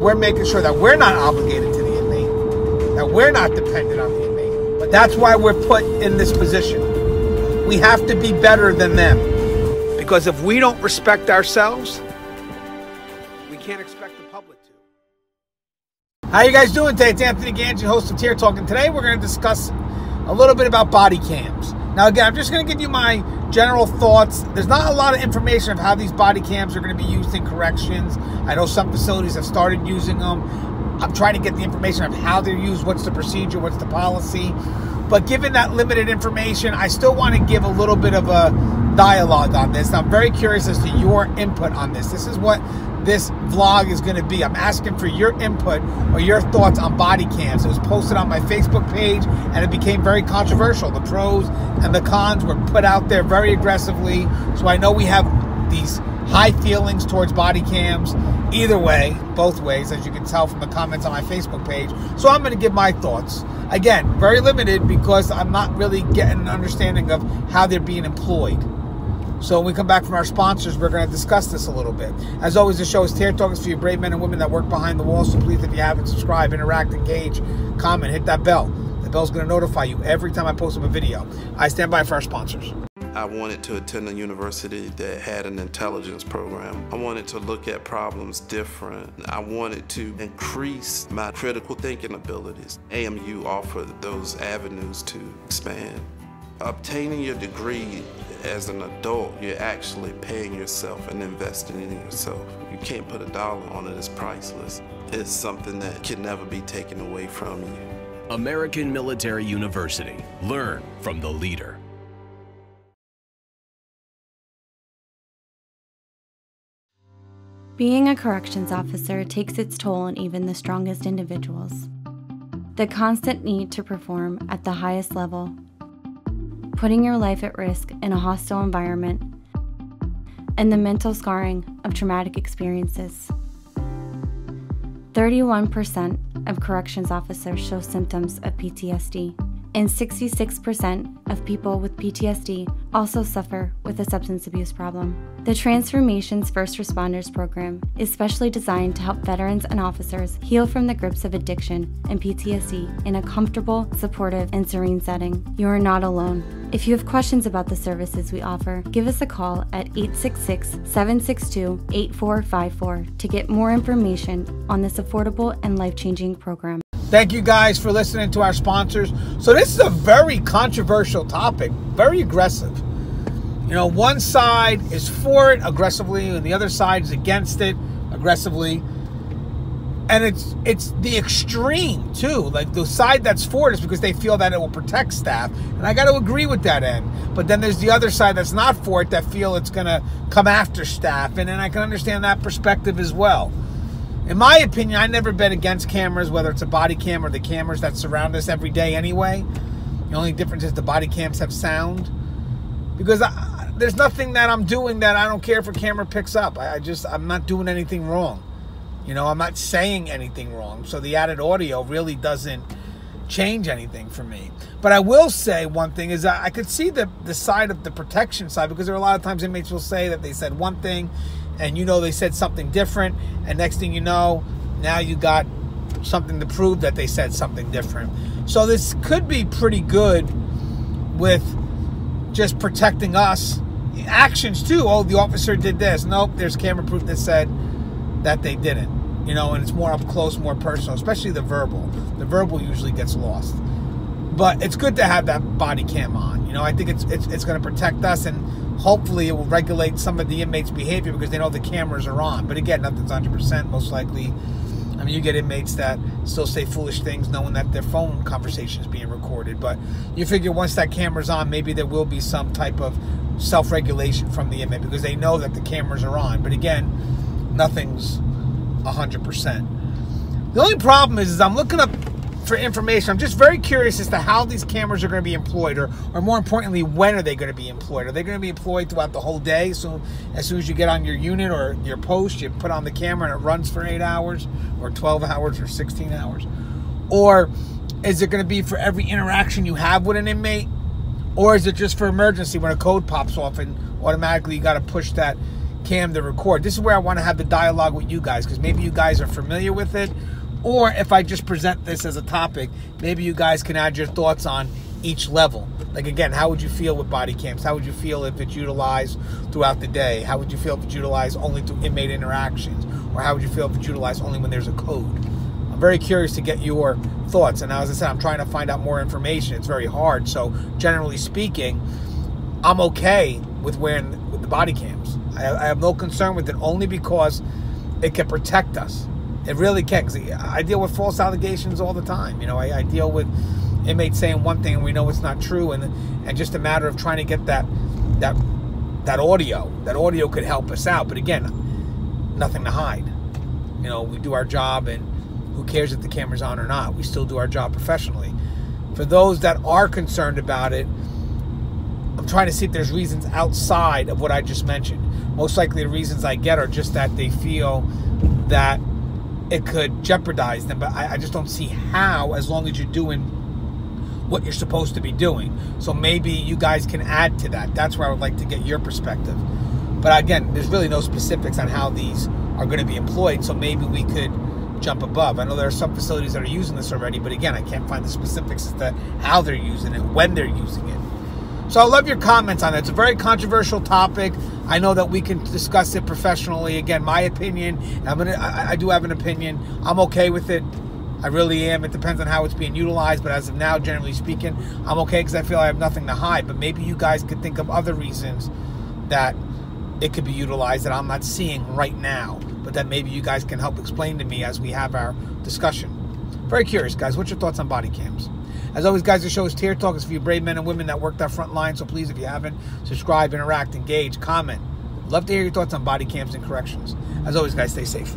We're making sure that we're not obligated to the inmate, that we're not dependent on the inmate. But that's why we're put in this position. We have to be better than them. Because if we don't respect ourselves, we can't expect the public to. How you guys doing today? It's Anthony Gangi, host of Tear Talk, and today we're going to discuss a little bit about body cams. Now again, I'm just going to give you my general thoughts. There's not a lot of information of how these body cams are going to be used in corrections. I know some facilities have started using them. I'm trying to get the information of how they're used, what's the procedure, what's the policy. But given that limited information, I still want to give a little bit of a dialogue on this. I'm very curious as to your input on this. This is what this vlog is going to be. I'm asking for your input or your thoughts on body cams. It was posted on my Facebook page and it became very controversial. The pros and the cons were put out there very aggressively. So I know we have these high feelings towards body cams either way, both ways, as you can tell from the comments on my Facebook page. So I'm going to give my thoughts. Again, very limited because I'm not really getting an understanding of how they're being employed. So when we come back from our sponsors, we're going to discuss this a little bit. As always, the show is Tear Talk. It's for you brave men and women that work behind the walls. So please, if you haven't, subscribe, interact, engage, comment, hit that bell. The bell's going to notify you every time I post up a video. I stand by for our sponsors. I wanted to attend a university that had an intelligence program. I wanted to look at problems different. I wanted to increase my critical thinking abilities. AMU offered those avenues to expand. Obtaining your degree as an adult, you're actually paying yourself and investing in yourself. You can't put a dollar on it, it's priceless. It's something that can never be taken away from you. American Military University. Learn from the leader. Being a corrections officer takes its toll on even the strongest individuals. The constant need to perform at the highest level, putting your life at risk in a hostile environment, and the mental scarring of traumatic experiences. 31% of corrections officers show symptoms of PTSD, and 66% of people with PTSD also suffer with a substance abuse problem. The Transformations First Responders program is specially designed to help veterans and officers heal from the grips of addiction and PTSD in a comfortable, supportive, and serene setting. You are not alone. If you have questions about the services we offer, give us a call at 866-762-8454 to get more information on this affordable and life-changing program. Thank you guys for listening to our sponsors. So this is a very controversial topic, very aggressive. You know, one side is for it aggressively and the other side is against it aggressively. And it's the extreme too. Like the side that's for it is because they feel that it will protect staff. And I got to agree with that end. But then there's the other side that's not for it that feel it's going to come after staff. And then I can understand that perspective as well. In my opinion, I've never been against cameras, whether it's a body cam or the cameras that surround us every day anyway. The only difference is the body cams have sound. Because there's nothing that I'm doing that I don't care if a camera picks up. I'm not doing anything wrong. You know, I'm not saying anything wrong. So the added audio really doesn't change anything for me. But I will say one thing is I could see the side of the protection side, because there are a lot of times inmates will say that they said one thing and you know they said something different, and next thing you know, now you got something to prove that they said something different. So this could be pretty good with just protecting us. Actions too. Oh, the officer did this. Nope, there's camera proof that said that they didn't. You know, and it's more up close, more personal, especially the verbal. The verbal usually gets lost. But it's good to have that body cam on. You know, I think it's going to protect us, and hopefully it will regulate some of the inmates' behavior because they know the cameras are on. But again, nothing's 100%. Most likely, I mean, you get inmates that still say foolish things knowing that their phone conversation is being recorded. But you figure once that camera's on, maybe there will be some type of self-regulation from the inmate because they know that the cameras are on. But again, nothing's 100%. The only problem is I'm looking up for information. I'm just very curious as to how these cameras are going to be employed, or more importantly, when are they going to be employed? Are they going to be employed throughout the whole day? So as soon as you get on your unit or your post, you put on the camera and it runs for 8 hours or 12 hours or 16 hours? Or is it going to be for every interaction you have with an inmate? Or is it just for emergency when a code pops off and automatically you got to push that cam to record. This is where I want to have the dialogue with you guys, because maybe you guys are familiar with it, or if I just present this as a topic, maybe you guys can add your thoughts on each level. Like, again, how would you feel with body cams? How would you feel if it's utilized throughout the day? How would you feel if it's utilized only through inmate interactions? Or how would you feel if it's utilized only when there's a code? I'm very curious to get your thoughts. And as I said, I'm trying to find out more information. It's very hard. So generally speaking, I'm okay with the body cams. I have no concern with it, only because it can protect us. It really can. 'Cause I deal with false allegations all the time. You know, I deal with inmates saying one thing and we know it's not true, and just a matter of trying to get that audio. That audio could help us out. But again, nothing to hide. You know, we do our job, and who cares if the camera's on or not? We still do our job professionally. For those that are concerned about it, I'm trying to see if there's reasons outside of what I just mentioned. Most likely the reasons I get are just that they feel that it could jeopardize them, but I just don't see how, as long as you're doing what you're supposed to be doing. So maybe you guys can add to that. That's where I would like to get your perspective. But again, there's really no specifics on how these are going to be employed, so maybe we could jump above. I know there are some facilities that are using this already, but again, I can't find the specifics as to how they're using it, when they're using it. So I love your comments on it. It's a very controversial topic. I know that we can discuss it professionally. Again, my opinion, I do have an opinion. I'm okay with it. I really am. It depends on how it's being utilized, but as of now, generally speaking, I'm okay because I feel I have nothing to hide. But maybe you guys could think of other reasons that it could be utilized that I'm not seeing right now, but that maybe you guys can help explain to me as we have our discussion. Very curious, guys. What's your thoughts on body cams? As always, guys, the show is Tear Talk. It's for you brave men and women that work that front line. So please, if you haven't, subscribe, interact, engage, comment. Love to hear your thoughts on body cams and corrections. As always, guys, stay safe.